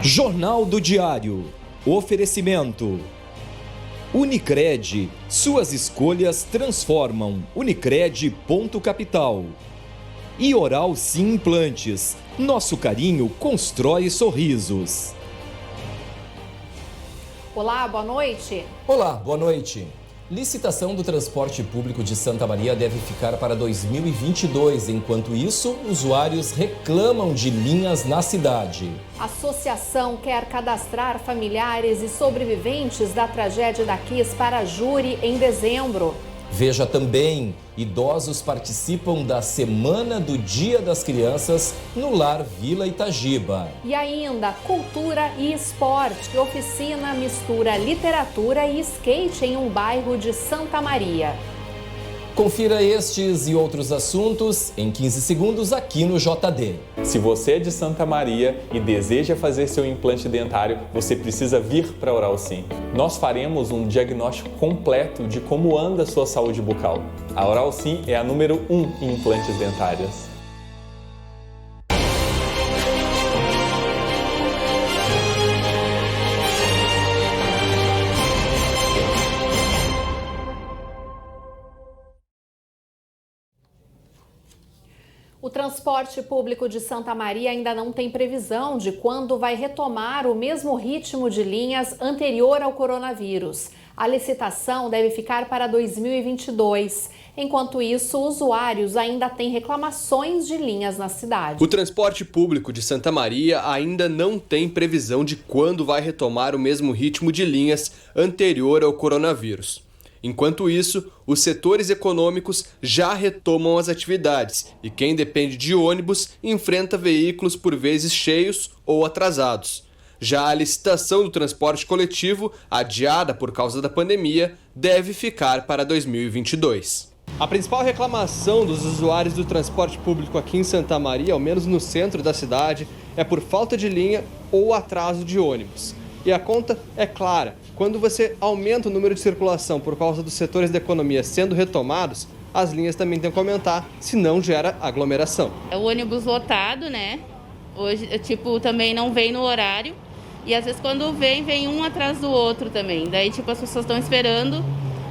Jornal do Diário. Oferecimento. Unicred. Suas escolhas transformam. Unicred.capital. E Oral Sim Implantes. Nosso carinho constrói sorrisos. Olá, boa noite. Olá, boa noite. Licitação do transporte público de Santa Maria deve ficar para 2022. Enquanto isso, usuários reclamam de linhas na cidade. A associação quer cadastrar familiares e sobreviventes da tragédia da Kiss para júri em dezembro. Veja também, idosos participam da Semana do Dia das Crianças no Lar Vila Itagiba. E ainda, cultura e esporte. Oficina mistura literatura e skate em um bairro de Santa Maria. Confira estes e outros assuntos em 15 segundos aqui no JD. Se você é de Santa Maria e deseja fazer seu implante dentário, você precisa vir para a Oral Sim. Nós faremos um diagnóstico completo de como anda a sua saúde bucal. A Oral Sim é a número 1 em implantes dentários. O transporte público de Santa Maria ainda não tem previsão de quando vai retomar o mesmo ritmo de linhas anterior ao coronavírus. A licitação deve ficar para 2022. Enquanto isso, usuários ainda têm reclamações de linhas na cidade. O transporte público de Santa Maria ainda não tem previsão de quando vai retomar o mesmo ritmo de linhas anterior ao coronavírus. Enquanto isso, os setores econômicos já retomam as atividades e quem depende de ônibus enfrenta veículos por vezes cheios ou atrasados. Já a licitação do transporte coletivo, adiada por causa da pandemia, deve ficar para 2022. A principal reclamação dos usuários do transporte público aqui em Santa Maria, ao menos no centro da cidade, é por falta de linha ou atraso de ônibus. E a conta é clara. Quando você aumenta o número de circulação por causa dos setores da economia sendo retomados, as linhas também têm que aumentar, senão gera aglomeração. É o ônibus lotado, né? Hoje, também não vem no horário. E às vezes quando vem um atrás do outro também. Daí, as pessoas estão esperando,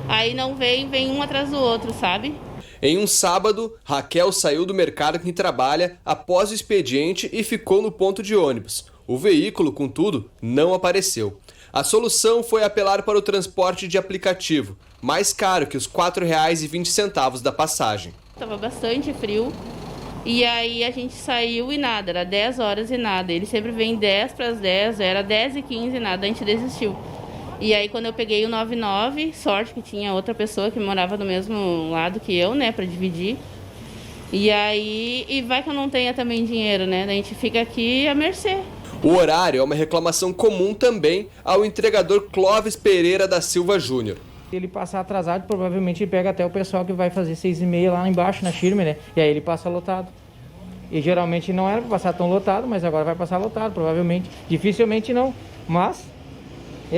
aí não vem um atrás do outro, sabe? Em um sábado, Raquel saiu do mercado em que trabalha após o expediente e ficou no ponto de ônibus. O veículo, contudo, não apareceu. A solução foi apelar para o transporte de aplicativo, mais caro que os R$ 4,20 da passagem. Estava bastante frio e aí a gente saiu e nada, era 10 horas e nada. Ele sempre vem 10 para as 10, era 10 e 15 e nada, a gente desistiu. E aí quando eu peguei o 99, sorte que tinha outra pessoa que morava do mesmo lado que eu, né, para dividir. E vai que eu não tenha também dinheiro, né, a gente fica aqui à mercê. O horário é uma reclamação comum também ao entregador Clóvis Pereira da Silva Júnior. Se ele passar atrasado, provavelmente ele pega até o pessoal que vai fazer 6h30 lá embaixo na Schirmer, né? E aí ele passa lotado. E geralmente não era para passar tão lotado, mas agora vai passar lotado, provavelmente. Dificilmente não, mas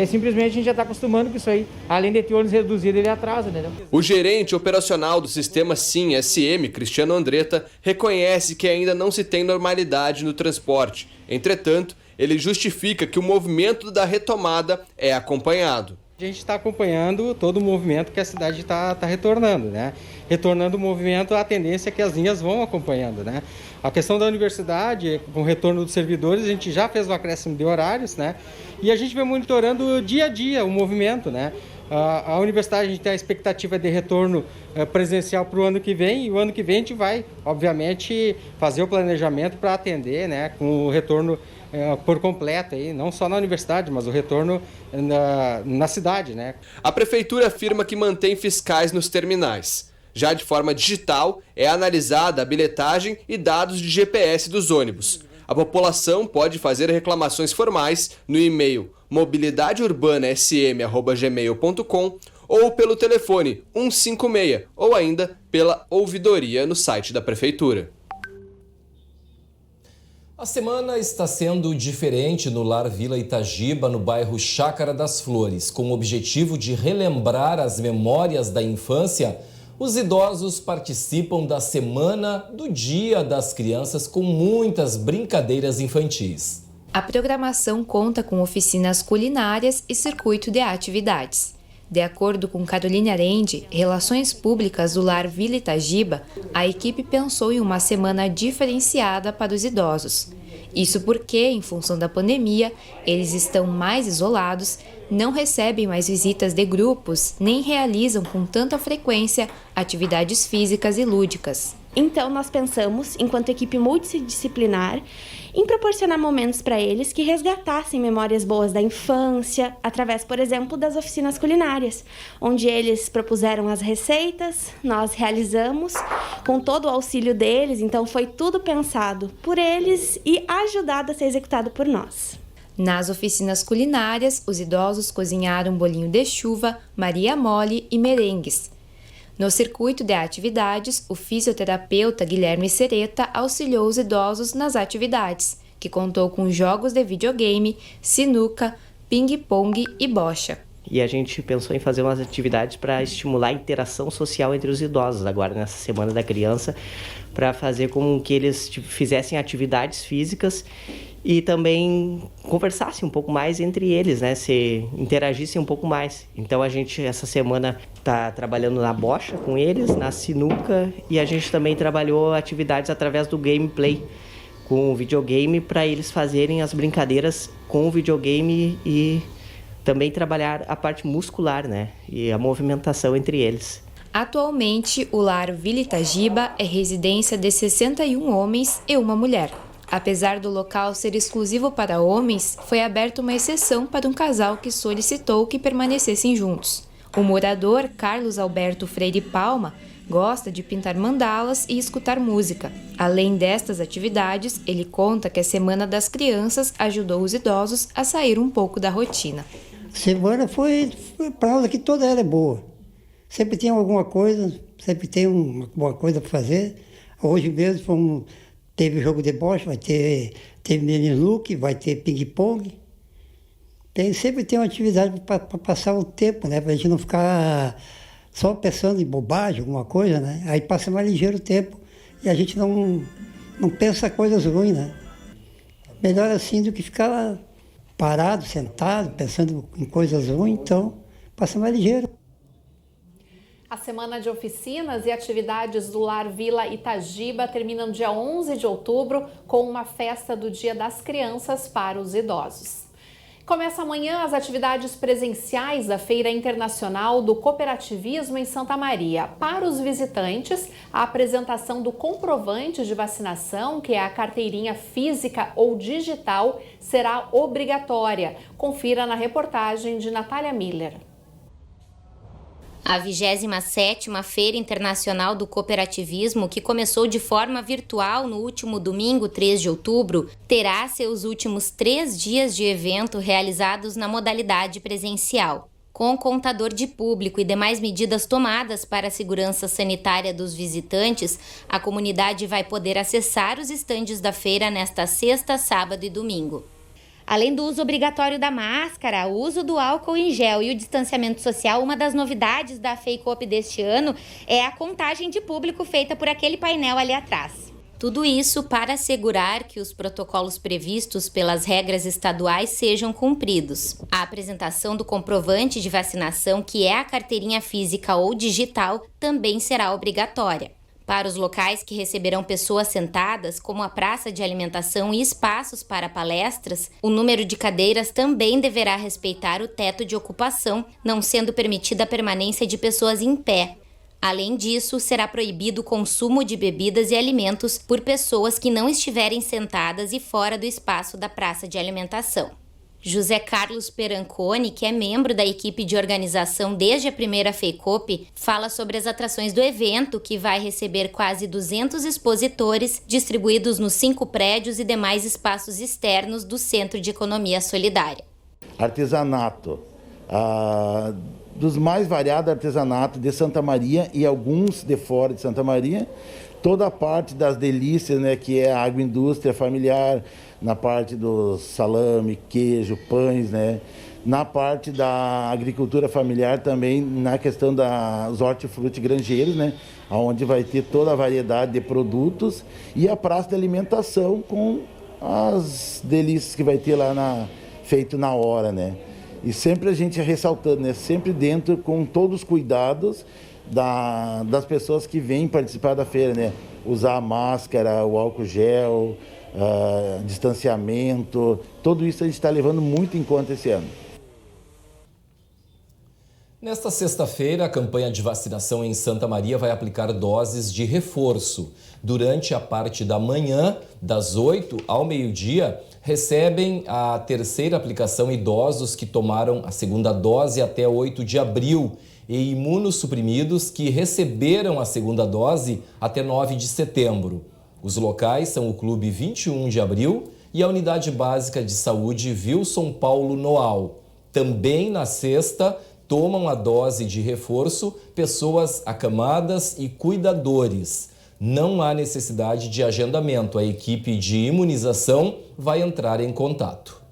simplesmente a gente já está acostumando com isso aí. Além de ter ônibus reduzido, ele atrasa, entendeu? O gerente operacional do sistema SIM SM, Cristiano Andretta, reconhece que ainda não se tem normalidade no transporte. Entretanto, ele justifica que o movimento da retomada é acompanhado. A gente está acompanhando todo o movimento que a cidade está retornando, né? Retornando o movimento, a tendência é que as linhas vão acompanhando, né? A questão da universidade, com o retorno dos servidores, a gente já fez o acréscimo de horários, né? E a gente vem monitorando dia a dia o movimento, né? A universidade, a gente tem a expectativa de retorno presencial para o ano que vem, e o ano que vem a gente vai, obviamente, fazer o planejamento para atender, né? Com o retorno por completo, aí, não só na universidade, mas o retorno na cidade, né? A prefeitura afirma que mantém fiscais nos terminais. Já de forma digital, é analisada a bilhetagem e dados de GPS dos ônibus. A população pode fazer reclamações formais no e-mail mobilidadeurbanasm@gmail.com ou pelo telefone 156 ou ainda pela ouvidoria no site da prefeitura. A semana está sendo diferente no Lar Vila Itagiba, no bairro Chácara das Flores. Com o objetivo de relembrar as memórias da infância, os idosos participam da Semana do Dia das Crianças com muitas brincadeiras infantis. A programação conta com oficinas culinárias e circuito de atividades. De acordo com Caroline Arendi, Relações Públicas do Lar Vila Itagiba, a equipe pensou em uma semana diferenciada para os idosos. Isso porque, em função da pandemia, eles estão mais isolados, não recebem mais visitas de grupos, nem realizam com tanta frequência atividades físicas e lúdicas. Então, nós pensamos, enquanto equipe multidisciplinar, em proporcionar momentos para eles que resgatassem memórias boas da infância, através, por exemplo, das oficinas culinárias, onde eles propuseram as receitas, nós realizamos com todo o auxílio deles, então foi tudo pensado por eles e ajudado a ser executado por nós. Nas oficinas culinárias, os idosos cozinharam bolinho de chuva, Maria Mole e merengues. No circuito de atividades, o fisioterapeuta Guilherme Sereta auxiliou os idosos nas atividades, que contou com jogos de videogame, sinuca, ping-pong e bocha. E a gente pensou em fazer umas atividades para estimular a interação social entre os idosos agora nessa Semana da Criança, para fazer com que eles fizessem atividades físicas e também conversassem um pouco mais entre eles, né? Se interagissem um pouco mais. Então a gente essa semana está trabalhando na bocha com eles, na sinuca, e a gente também trabalhou atividades através do gameplay com o videogame para eles fazerem as brincadeiras com o videogame e também trabalhar a parte muscular, né? E a movimentação entre eles. Atualmente, o Lar Vila Itagiba é residência de 61 homens e uma mulher. Apesar do local ser exclusivo para homens, foi aberta uma exceção para um casal que solicitou que permanecessem juntos. O morador, Carlos Alberto Freire Palma, gosta de pintar mandalas e escutar música. Além destas atividades, ele conta que a Semana das Crianças ajudou os idosos a sair um pouco da rotina. A semana foi para nós aqui, toda ela é boa. Sempre tem alguma coisa, sempre tem uma coisa para fazer. Hoje mesmo teve jogo de bocha, vai ter mini look, vai ter ping-pong. Sempre tem uma atividade para passar o tempo, né? Para a gente não ficar só pensando em bobagem, alguma coisa, né? Aí passa mais ligeiro o tempo e a gente não pensa coisas ruins, né? Melhor assim do que ficar parado, sentado, pensando em coisas ruins, então passa mais ligeiro. A semana de oficinas e atividades do Lar Vila Itagiba termina no dia 11 de outubro com uma festa do Dia das Crianças para os idosos. Começa amanhã as atividades presenciais da Feira Internacional do Cooperativismo em Santa Maria. Para os visitantes, a apresentação do comprovante de vacinação, que é a carteirinha física ou digital, será obrigatória. Confira na reportagem de Natália Miller. A 27ª Feira Internacional do Cooperativismo, que começou de forma virtual no último domingo, 3 de outubro, terá seus últimos 3 dias de evento realizados na modalidade presencial. Com contador de público e demais medidas tomadas para a segurança sanitária dos visitantes, a comunidade vai poder acessar os estandes da feira nesta sexta, sábado e domingo. Além do uso obrigatório da máscara, o uso do álcool em gel e o distanciamento social, uma das novidades da FEICOP deste ano é a contagem de público feita por aquele painel ali atrás. Tudo isso para assegurar que os protocolos previstos pelas regras estaduais sejam cumpridos. A apresentação do comprovante de vacinação, que é a carteirinha física ou digital, também será obrigatória. Para os locais que receberão pessoas sentadas, como a praça de alimentação e espaços para palestras, o número de cadeiras também deverá respeitar o teto de ocupação, não sendo permitida a permanência de pessoas em pé. Além disso, será proibido o consumo de bebidas e alimentos por pessoas que não estiverem sentadas e fora do espaço da praça de alimentação. José Carlos Peranconi, que é membro da equipe de organização desde a primeira FEICOP, fala sobre as atrações do evento, que vai receber quase 200 expositores distribuídos nos 5 prédios e demais espaços externos do Centro de Economia Solidária. Artesanato, dos mais variados artesanatos de Santa Maria e alguns de fora de Santa Maria, toda a parte das delícias, né, que é a agroindústria familiar, na parte do salame, queijo, pães, né? Na parte da agricultura familiar também, na questão dos hortifruti granjeiros, né? Onde vai ter toda a variedade de produtos, e a praça de alimentação com as delícias que vai ter lá feito na hora, né? E sempre a gente ressaltando, né? Sempre dentro com todos os cuidados das pessoas que vêm participar da feira, né? Usar a máscara, o álcool gel, distanciamento, tudo isso a gente está levando muito em conta esse ano. Nesta sexta-feira, a campanha de vacinação em Santa Maria vai aplicar doses de reforço. Durante a parte da manhã, das 8 ao meio-dia, recebem a terceira aplicação idosos que tomaram a segunda dose até 8 de abril e imunossuprimidos que receberam a segunda dose até 9 de setembro. Os locais são o Clube 21 de Abril e a Unidade Básica de Saúde Wilson Paulo Noal. Também na sexta, tomam a dose de reforço pessoas acamadas e cuidadores. Não há necessidade de agendamento. A equipe de imunização vai entrar em contato.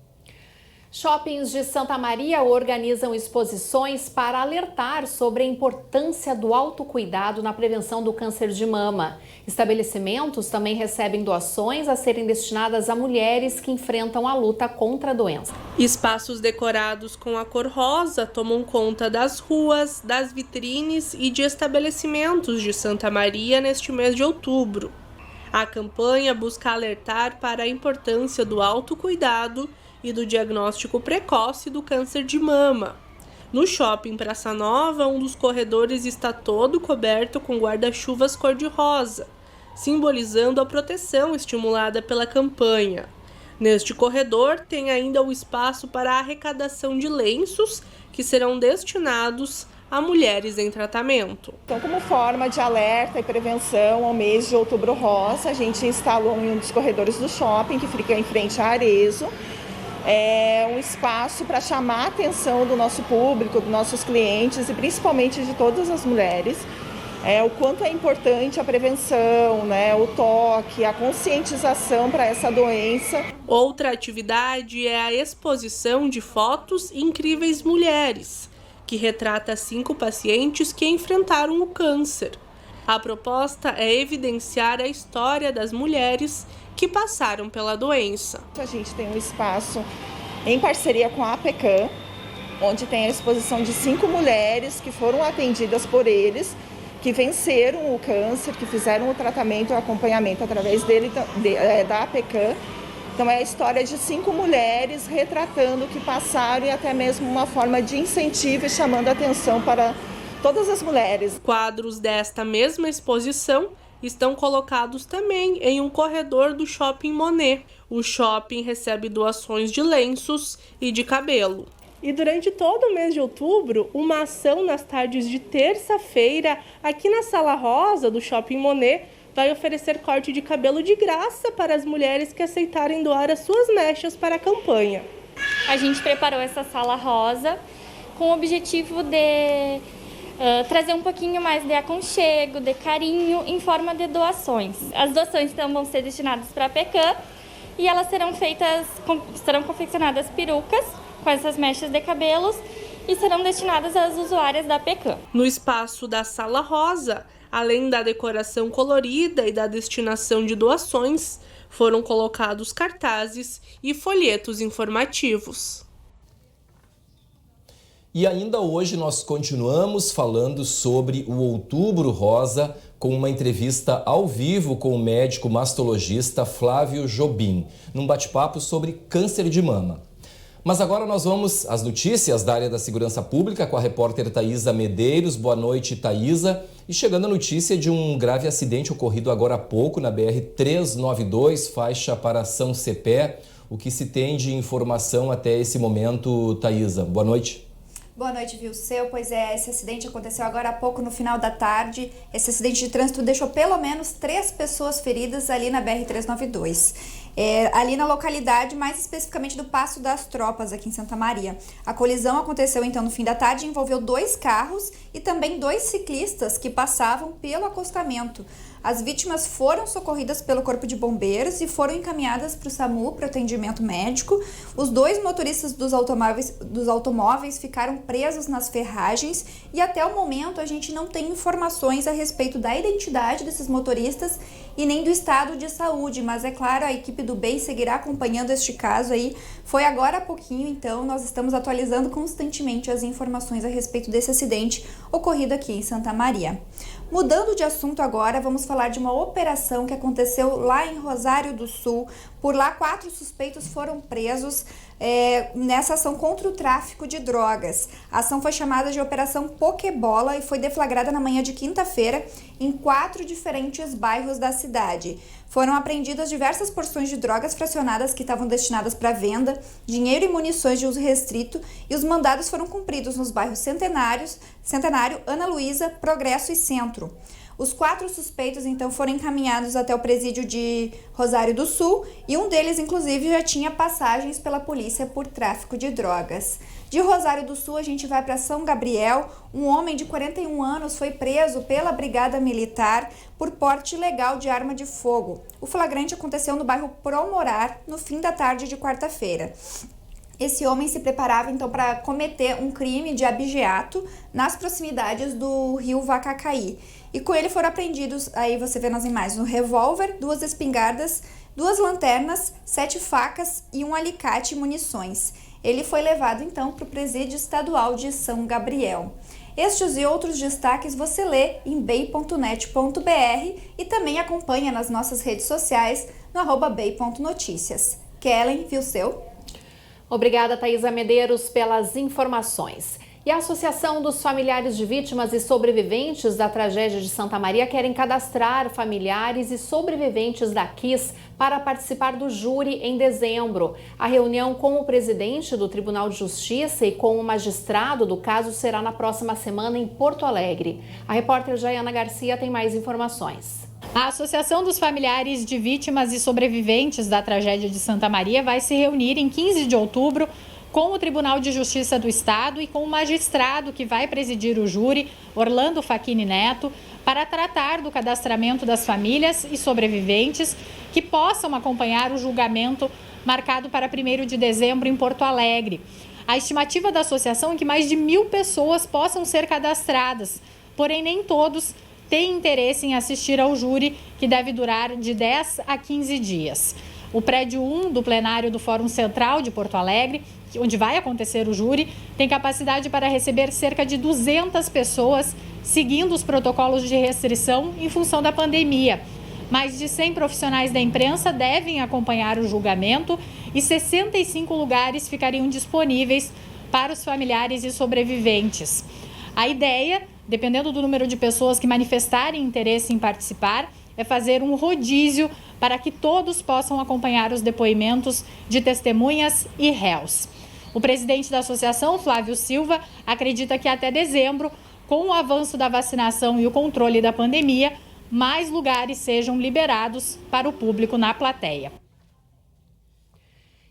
Shoppings de Santa Maria organizam exposições para alertar sobre a importância do autocuidado na prevenção do câncer de mama. Estabelecimentos também recebem doações a serem destinadas a mulheres que enfrentam a luta contra a doença. Espaços decorados com a cor rosa tomam conta das ruas, das vitrines e de estabelecimentos de Santa Maria neste mês de outubro. A campanha busca alertar para a importância do autocuidado e do diagnóstico precoce do câncer de mama. No shopping Praça Nova, um dos corredores está todo coberto com guarda-chuvas cor-de-rosa, simbolizando a proteção estimulada pela campanha. Neste corredor tem ainda o espaço para a arrecadação de lenços, que serão destinados a mulheres em tratamento. Então, como forma de alerta e prevenção ao mês de Outubro Rosa, a gente instalou em um dos corredores do shopping, que fica em frente à Arezzo, um espaço para chamar a atenção do nosso público, dos nossos clientes e principalmente de todas as mulheres, o quanto é importante a prevenção, né, o toque, a conscientização para essa doença. Outra atividade é a exposição de fotos Incríveis Mulheres, que retrata 5 pacientes que enfrentaram o câncer. A proposta é evidenciar a história das mulheres que passaram pela doença. A gente tem um espaço em parceria com a APECAM, onde tem a exposição de 5 mulheres que foram atendidas por eles, que venceram o câncer, que fizeram o tratamento e o acompanhamento através da APECAM. Então é a história de 5 mulheres retratando o que passaram e até mesmo uma forma de incentivo e chamando a atenção para todas as mulheres. Quadros desta mesma exposição estão colocados também em um corredor do Shopping Monet. O shopping recebe doações de lenços e de cabelo. E durante todo o mês de outubro, uma ação nas tardes de terça-feira, aqui na Sala Rosa do Shopping Monet, vai oferecer corte de cabelo de graça para as mulheres que aceitarem doar as suas mechas para a campanha. A gente preparou essa Sala Rosa com o objetivo de trazer um pouquinho mais de aconchego, de carinho, em forma de doações. As doações então vão ser destinadas para a PECAM e elas serão confeccionadas perucas com essas mechas de cabelos e serão destinadas às usuárias da PECAM. No espaço da Sala Rosa, além da decoração colorida e da destinação de doações, foram colocados cartazes e folhetos informativos. E ainda hoje nós continuamos falando sobre o Outubro Rosa com uma entrevista ao vivo com o médico mastologista Flávio Jobim, num bate-papo sobre câncer de mama. Mas agora nós vamos às notícias da área da segurança pública com a repórter Thaisa Medeiros. Boa noite, Thaisa. E chegando a notícia de um grave acidente ocorrido agora há pouco na BR-392, faixa para São Cepé. O que se tem de informação até esse momento, Thaisa? Boa noite. Boa noite, Vilseu. Pois é, esse acidente aconteceu agora há pouco, no final da tarde. Esse acidente de trânsito deixou pelo menos 3 pessoas feridas ali na BR-392. Ali na localidade, mais especificamente do Passo das Tropas, aqui em Santa Maria. A colisão aconteceu então no fim da tarde e envolveu 2 carros e também 2 ciclistas que passavam pelo acostamento. As vítimas foram socorridas pelo Corpo de Bombeiros e foram encaminhadas para o SAMU para atendimento médico. Os 2 motoristas dos automóveis ficaram presos nas ferragens e até o momento a gente não tem informações a respeito da identidade desses motoristas e nem do estado de saúde, mas é claro, a equipe do bem seguirá acompanhando este caso aí. Foi agora há pouquinho, então nós estamos atualizando constantemente as informações a respeito desse acidente ocorrido aqui em Santa Maria. Mudando de assunto agora, vamos falar de uma operação que aconteceu lá em Rosário do Sul. Por lá, 4 suspeitos foram presos nessa ação contra o tráfico de drogas. A ação foi chamada de Operação Pokébola e foi deflagrada na manhã de quinta-feira em 4 diferentes bairros da cidade. Foram apreendidas diversas porções de drogas fracionadas que estavam destinadas para venda, dinheiro e munições de uso restrito, e os mandados foram cumpridos nos bairros Centenário, Ana Luísa, Progresso e Centro. Os 4 suspeitos, então, foram encaminhados até o presídio de Rosário do Sul e um deles, inclusive, já tinha passagens pela polícia por tráfico de drogas. De Rosário do Sul, a gente vai para São Gabriel. Um homem de 41 anos foi preso pela Brigada Militar por porte ilegal de arma de fogo. O flagrante aconteceu no bairro Promorar, no fim da tarde de quarta-feira. Esse homem se preparava, então, para cometer um crime de abigeato nas proximidades do rio Vacacaí. E com ele foram apreendidos, aí você vê nas imagens, um revólver, 2 espingardas, 2 lanternas, 7 facas e um alicate e munições. Ele foi levado, então, para o presídio estadual de São Gabriel. Estes e outros destaques você lê em bei.net.br e também acompanha nas nossas redes sociais no @bei.noticias. Kellen, viu seu? Obrigada, Thaisa Medeiros, pelas informações. E a Associação dos Familiares de Vítimas e Sobreviventes da Tragédia de Santa Maria querem cadastrar familiares e sobreviventes da KISS para participar do júri em dezembro. A reunião com o presidente do Tribunal de Justiça e com o magistrado do caso será na próxima semana em Porto Alegre. A repórter Jaiana Garcia tem mais informações. A Associação dos Familiares de Vítimas e Sobreviventes da Tragédia de Santa Maria vai se reunir em 15 de outubro com o Tribunal de Justiça do Estado e com o magistrado que vai presidir o júri, Orlando Facchini Neto, para tratar do cadastramento das famílias e sobreviventes que possam acompanhar o julgamento marcado para 1º de dezembro em Porto Alegre. A estimativa da associação é que mais de 1.000 pessoas possam ser cadastradas, porém nem todos têm interesse em assistir ao júri, que deve durar de 10 a 15 dias. O prédio 1 do plenário do Fórum Central de Porto Alegre, onde vai acontecer o júri, tem capacidade para receber cerca de 200 pessoas, seguindo os protocolos de restrição em função da pandemia. Mais de 100 profissionais da imprensa devem acompanhar o julgamento e 65 lugares ficariam disponíveis para os familiares e sobreviventes. A ideia, dependendo do número de pessoas que manifestarem interesse em participar, é fazer um rodízio para que todos possam acompanhar os depoimentos de testemunhas e réus. O presidente da associação, Flávio Silva, acredita que até dezembro, com o avanço da vacinação e o controle da pandemia, mais lugares sejam liberados para o público na plateia.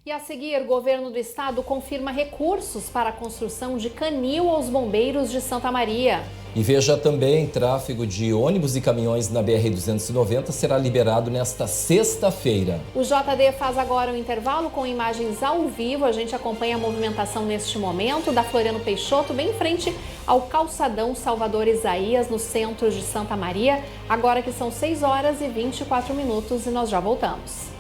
E a seguir, o governo do estado confirma recursos para a construção de canil aos bombeiros de Santa Maria. E veja também, tráfego de ônibus e caminhões na BR-290 será liberado nesta sexta-feira. O JD faz agora um intervalo com imagens ao vivo. A gente acompanha a movimentação neste momento da Floriano Peixoto, bem em frente ao calçadão Salvador Isaías, no centro de Santa Maria. Agora que são 6 horas e 24 minutos e nós já voltamos.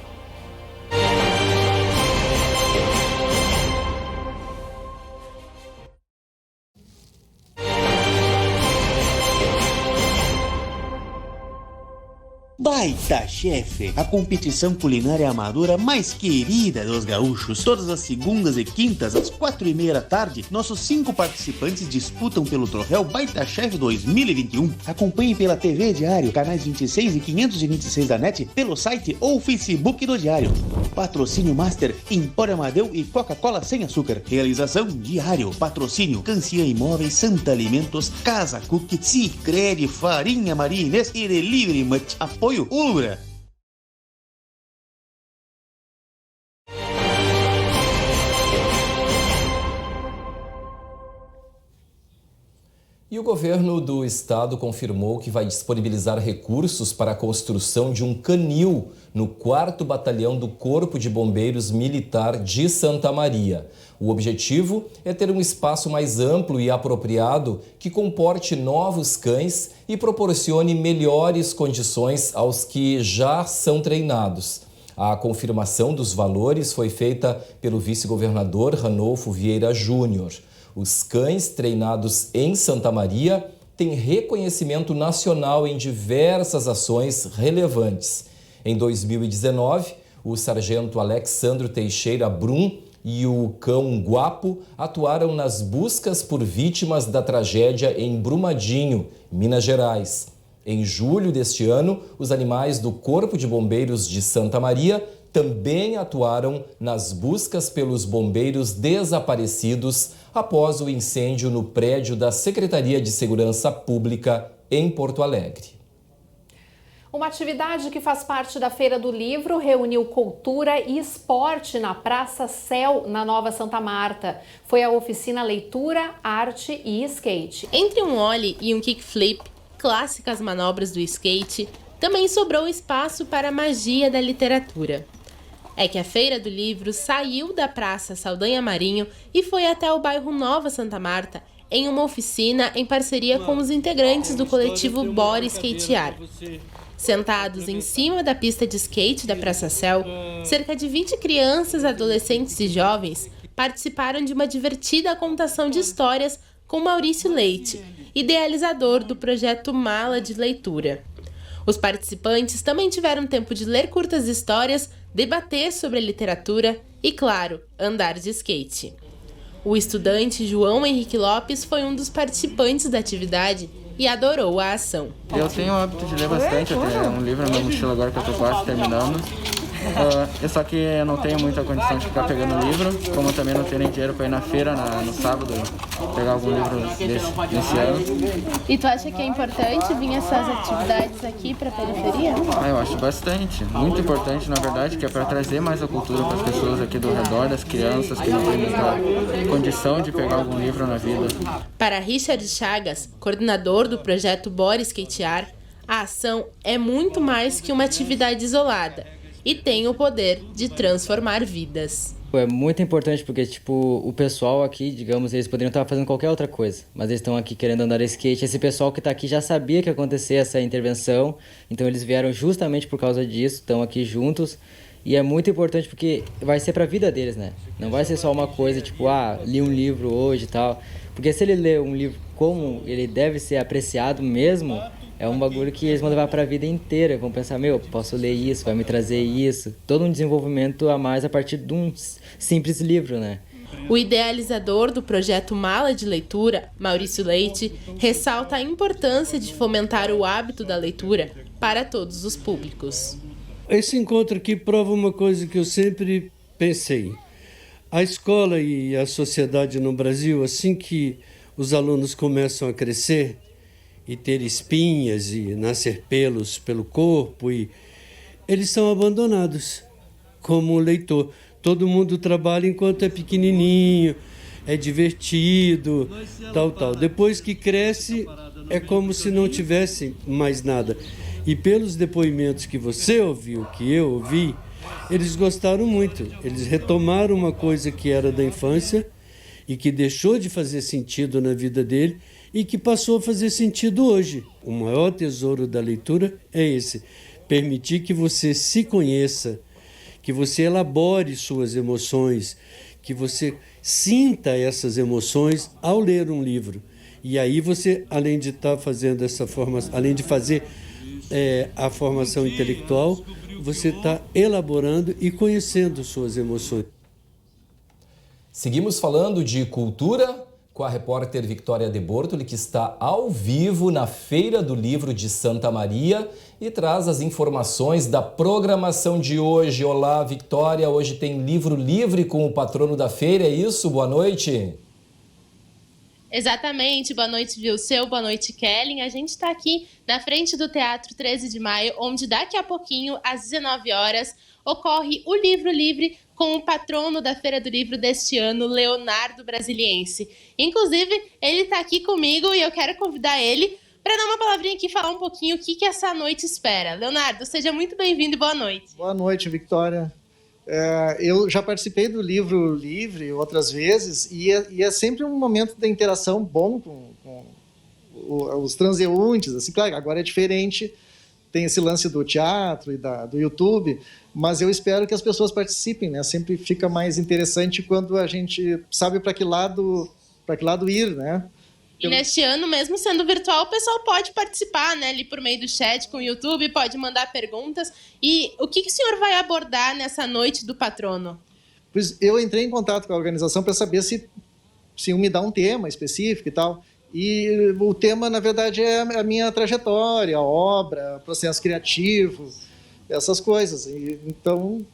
Baita Chefe, a competição culinária amadora mais querida dos gaúchos. Todas as segundas e quintas, às 4h30 da tarde, nossos 5 participantes disputam pelo troféu Baita Chefe 2021. Acompanhe pela TV Diário, canais 26 e 526 da NET, pelo site ou Facebook do Diário. Patrocínio Master, Empório Amadeu e Coca-Cola sem açúcar. Realização Diário. Patrocínio Cancian Imóveis, Santa Alimentos, Casa Cook, Sicredi, Farinha Maria Inês e Delivery Much. Apoio Ubra. E o governo do estado confirmou que vai disponibilizar recursos para a construção de um canil no 4º Batalhão do Corpo de Bombeiros Militar de Santa Maria. O objetivo é ter um espaço mais amplo e apropriado que comporte novos cães e proporcione melhores condições aos que já são treinados. A confirmação dos valores foi feita pelo vice-governador Ranolfo Vieira Júnior. Os cães treinados em Santa Maria têm reconhecimento nacional em diversas ações relevantes. Em 2019, o sargento Alexandro Teixeira Brum e o cão Guapo atuaram nas buscas por vítimas da tragédia em Brumadinho, Minas Gerais. Em julho deste ano, os animais do Corpo de Bombeiros de Santa Maria também atuaram nas buscas pelos bombeiros desaparecidos após o incêndio no prédio da Secretaria de Segurança Pública em Porto Alegre. Uma atividade que faz parte da Feira do Livro reuniu cultura e esporte na Praça Céu, na Nova Santa Marta. Foi a oficina Leitura, Arte e Skate. Entre um ollie e um kickflip, clássicas manobras do skate, também sobrou espaço para a magia da literatura. É que a Feira do Livro saiu da Praça Saldanha Marinho e foi até o bairro Nova Santa Marta, em uma oficina em parceria com os integrantes do coletivo Bora Skatear. Sentados em cima da pista de skate da Praça Céu, cerca de 20 crianças, adolescentes e jovens participaram de uma divertida contação de histórias com Maurício Leite, idealizador do projeto Mala de Leitura. Os participantes também tiveram tempo de ler curtas histórias, debater sobre a literatura e, claro, andar de skate. O estudante João Henrique Lopes foi um dos participantes da atividade e adorou a ação. Eu tenho o hábito de ler bastante, eu tenho um livro na minha mochila agora que eu estou quase terminando. Só que eu não tenho muita condição de ficar pegando livro, como eu também não tenho nem dinheiro para ir na feira no sábado pegar algum livro desse ano. E tu acha que é importante vir essas atividades aqui para a periferia? Eu acho bastante, muito importante na verdade, que é para trazer mais a cultura para as pessoas aqui do redor, das crianças que não têm muita condição de pegar algum livro na vida. Para Richard Chagas, coordenador do projeto Bora Skatear, a ação é muito mais que uma atividade isolada e tem o poder de transformar vidas. É muito importante porque, o pessoal aqui, digamos, eles poderiam estar fazendo qualquer outra coisa, mas eles estão aqui querendo andar de skate. Esse pessoal que está aqui já sabia que ia acontecer essa intervenção, então eles vieram justamente por causa disso, estão aqui juntos. E é muito importante porque vai ser para a vida deles, né? Não vai ser só uma coisa li um livro hoje e tal. Porque se ele lê um livro como ele deve ser apreciado mesmo, é um bagulho que eles vão levar para a vida inteira. Vão pensar, posso ler isso, vai me trazer isso. Todo um desenvolvimento a mais a partir de um simples livro, né? O idealizador do projeto Mala de Leitura, Maurício Leite, ressalta a importância de fomentar o hábito da leitura para todos os públicos. Esse encontro aqui prova uma coisa que eu sempre pensei. A escola e a sociedade no Brasil, assim que os alunos começam a crescer e ter espinhas e nascer pelos pelo corpo, e eles são abandonados como leitor. Todo mundo trabalha enquanto é pequenininho, é divertido, tal. Depois que cresce, é como se não tivesse mais nada. E pelos depoimentos que você ouviu, que eu ouvi, eles gostaram muito. Eles retomaram uma coisa que era da infância e que deixou de fazer sentido na vida dele e que passou a fazer sentido hoje. O maior tesouro da leitura é esse: permitir que você se conheça, que você elabore suas emoções, que você sinta essas emoções ao ler um livro. E aí você, além de estar fazendo essa formação, além de fazer a formação intelectual, você está elaborando e conhecendo suas emoções. Seguimos falando de cultura com a repórter Victoria de Bortoli, que está ao vivo na Feira do Livro de Santa Maria e traz as informações da programação de hoje. Olá, Victoria. Hoje tem livro livre com o patrono da feira, é isso? Boa noite. Exatamente, boa noite, Vilseu, boa noite, Kellen. A gente está aqui na frente do Teatro 13 de Maio, onde daqui a pouquinho, às 19 horas, ocorre o Livro Livre com o patrono da Feira do Livro deste ano, Leonardo Brasiliense. Inclusive, ele está aqui comigo e eu quero convidar ele para dar uma palavrinha aqui e falar um pouquinho o que essa noite espera. Leonardo, seja muito bem-vindo e boa noite. Boa noite, Victoria. Eu já participei do Livro Livre outras vezes e é sempre um momento de interação bom com os transeuntes. Assim, claro, agora é diferente, tem esse lance do teatro e do YouTube, mas eu espero que as pessoas participem, né? Sempre fica mais interessante quando a gente sabe para que lado ir, né? E neste ano, mesmo sendo virtual, o pessoal pode participar, né, ali por meio do chat com o YouTube, pode mandar perguntas. E o que o senhor vai abordar nessa noite do patrono? Pois eu entrei em contato com a organização para saber se me dá um tema específico e tal. E o tema, na verdade, é a minha trajetória, a obra, o processo criativo, essas coisas. E, então,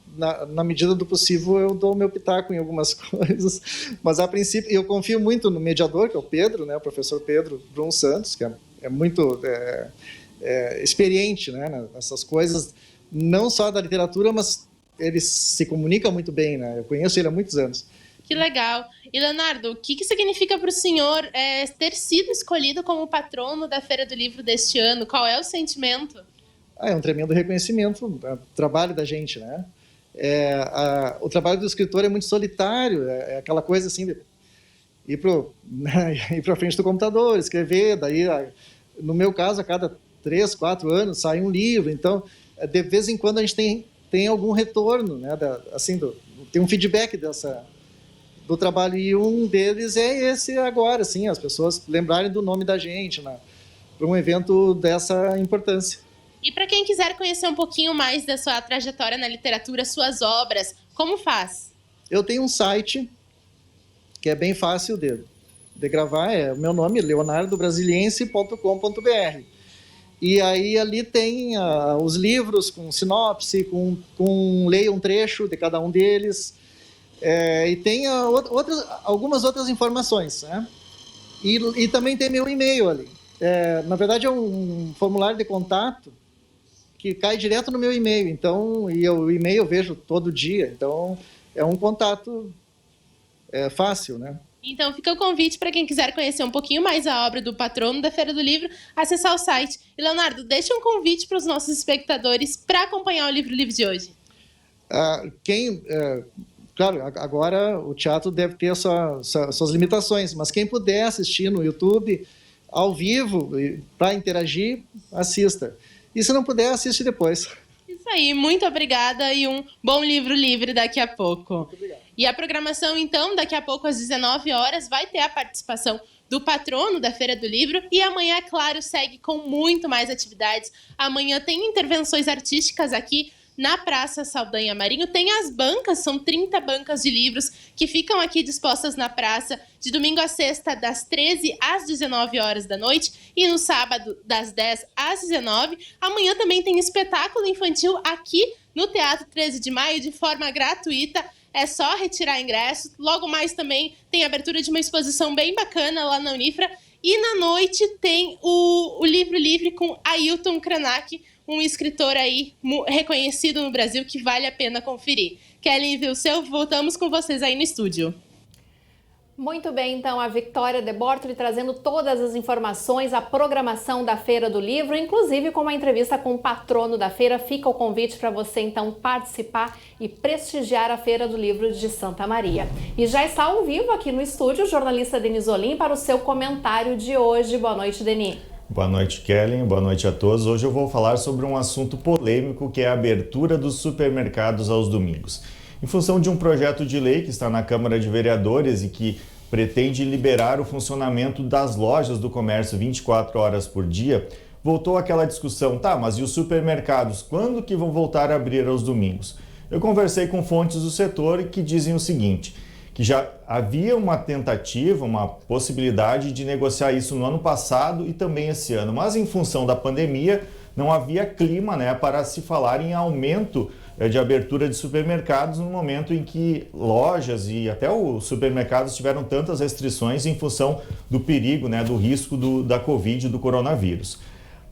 na medida do possível, eu dou o meu pitaco em algumas coisas. Mas, a princípio, eu confio muito no mediador, que é o Pedro, né, o professor Pedro Brum Santos, que é muito experiente, né, nessas coisas, não só da literatura, mas ele se comunica muito bem, né? Eu conheço ele há muitos anos. Que legal. E, Leonardo, o que significa para o senhor ter sido escolhido como patrono da Feira do Livro deste ano? Qual é o sentimento? É um tremendo reconhecimento do trabalho da gente, né? O trabalho do escritor é muito solitário, é aquela coisa assim de ir para frente do computador, escrever, daí, no meu caso, a cada 3, 4 anos sai um livro, então, de vez em quando a gente tem algum retorno, né? Tem um feedback do trabalho, e um deles é esse agora, assim, as pessoas lembrarem do nome da gente, né? Para um evento dessa importância. E para quem quiser conhecer um pouquinho mais da sua trajetória na literatura, suas obras, como faz? Eu tenho um site que é bem fácil de gravar, é o meu nome, leonardobrasiliense.com.br. E aí ali tem os livros com sinopse, com leia um trecho de cada um deles, e tem algumas outras informações, né? E também tem meu e-mail ali. Na verdade é um formulário de contato que cai direto no meu e-mail, então, o e-mail eu vejo todo dia, então é um contato fácil, né? Então fica o convite para quem quiser conhecer um pouquinho mais a obra do patrono da Feira do Livro, acessar o site. E, Leonardo, deixa um convite para os nossos espectadores para acompanhar o Livro Livre de hoje. Claro, agora o teatro deve ter suas limitações, mas quem puder assistir no YouTube, ao vivo, para interagir, assista. E se não puder, assiste depois. Isso aí, muito obrigada e um bom Livro Livre daqui a pouco. Muito obrigado. E a programação, então, daqui a pouco às 19 horas, vai ter a participação do patrono da Feira do Livro, e amanhã, claro, segue com muito mais atividades. Amanhã tem intervenções artísticas aqui na Praça Saldanha Marinho. Tem as bancas, são 30 bancas de livros que ficam aqui dispostas na praça de domingo a sexta, das 13 às 19 horas da noite, e no sábado, das 10 às 19. Amanhã também tem espetáculo infantil aqui no Teatro 13 de Maio, de forma gratuita. É só retirar ingresso. Logo mais também tem abertura de uma exposição bem bacana lá na Unifra. E na noite tem o Livro Livre com Ailton Krenak, um escritor aí reconhecido no Brasil que vale a pena conferir. Kelly e Vilseu, voltamos com vocês aí no estúdio. Muito bem, então, a Victoria de Bortoli trazendo todas as informações, a programação da Feira do Livro, inclusive com uma entrevista com o patrono da feira. Fica o convite para você, então, participar e prestigiar a Feira do Livro de Santa Maria. E já está ao vivo aqui no estúdio o jornalista Denis Olim para o seu comentário de hoje. Boa noite, Denis. Boa noite, Kellen. Boa noite a todos. Hoje eu vou falar sobre um assunto polêmico, que é a abertura dos supermercados aos domingos. Em função de um projeto de lei que está na Câmara de Vereadores e que pretende liberar o funcionamento das lojas do comércio 24 horas por dia, voltou aquela discussão, mas e os supermercados, quando que vão voltar a abrir aos domingos? Eu conversei com fontes do setor que dizem o seguinte, que já havia uma tentativa, uma possibilidade de negociar isso no ano passado e também esse ano, mas em função da pandemia não havia clima, para se falar em aumento de abertura de supermercados no momento em que lojas e até os supermercados tiveram tantas restrições em função do perigo, do risco da Covid e do coronavírus.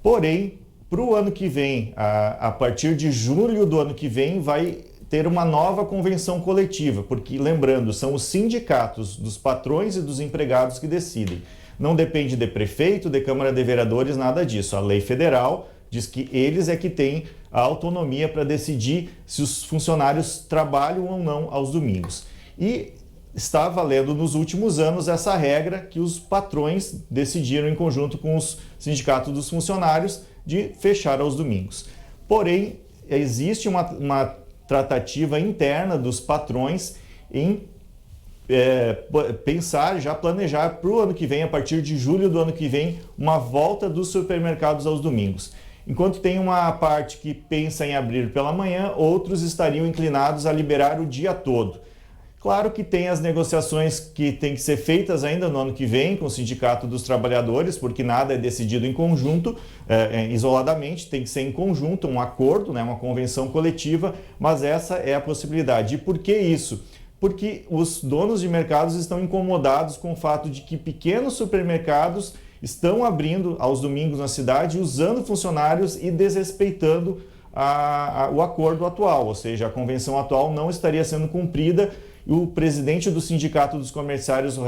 Porém, para o ano que vem, a partir de julho do ano que vem, vai ter uma nova convenção coletiva, porque, lembrando, são os sindicatos dos patrões e dos empregados que decidem. Não depende de prefeito, de Câmara de Vereadores, nada disso. A lei federal diz que eles é que têm a autonomia para decidir se os funcionários trabalham ou não aos domingos. E está valendo nos últimos anos essa regra que os patrões decidiram em conjunto com os sindicatos dos funcionários de fechar aos domingos. Porém, existe uma tratativa interna dos patrões em pensar, já planejar para o ano que vem, a partir de julho do ano que vem, uma volta dos supermercados aos domingos. Enquanto tem uma parte que pensa em abrir pela manhã, outros estariam inclinados a liberar o dia todo. Claro que tem as negociações que têm que ser feitas ainda no ano que vem com o Sindicato dos Trabalhadores, porque nada é decidido em conjunto, isoladamente, tem que ser em conjunto, um acordo, né, uma convenção coletiva, mas essa é a possibilidade. E por que isso? Porque os donos de mercados estão incomodados com o fato de que pequenos supermercados estão abrindo aos domingos na cidade, usando funcionários e desrespeitando o acordo atual, ou seja, a convenção atual não estaria sendo cumprida. O presidente do Sindicato dos Comerciários,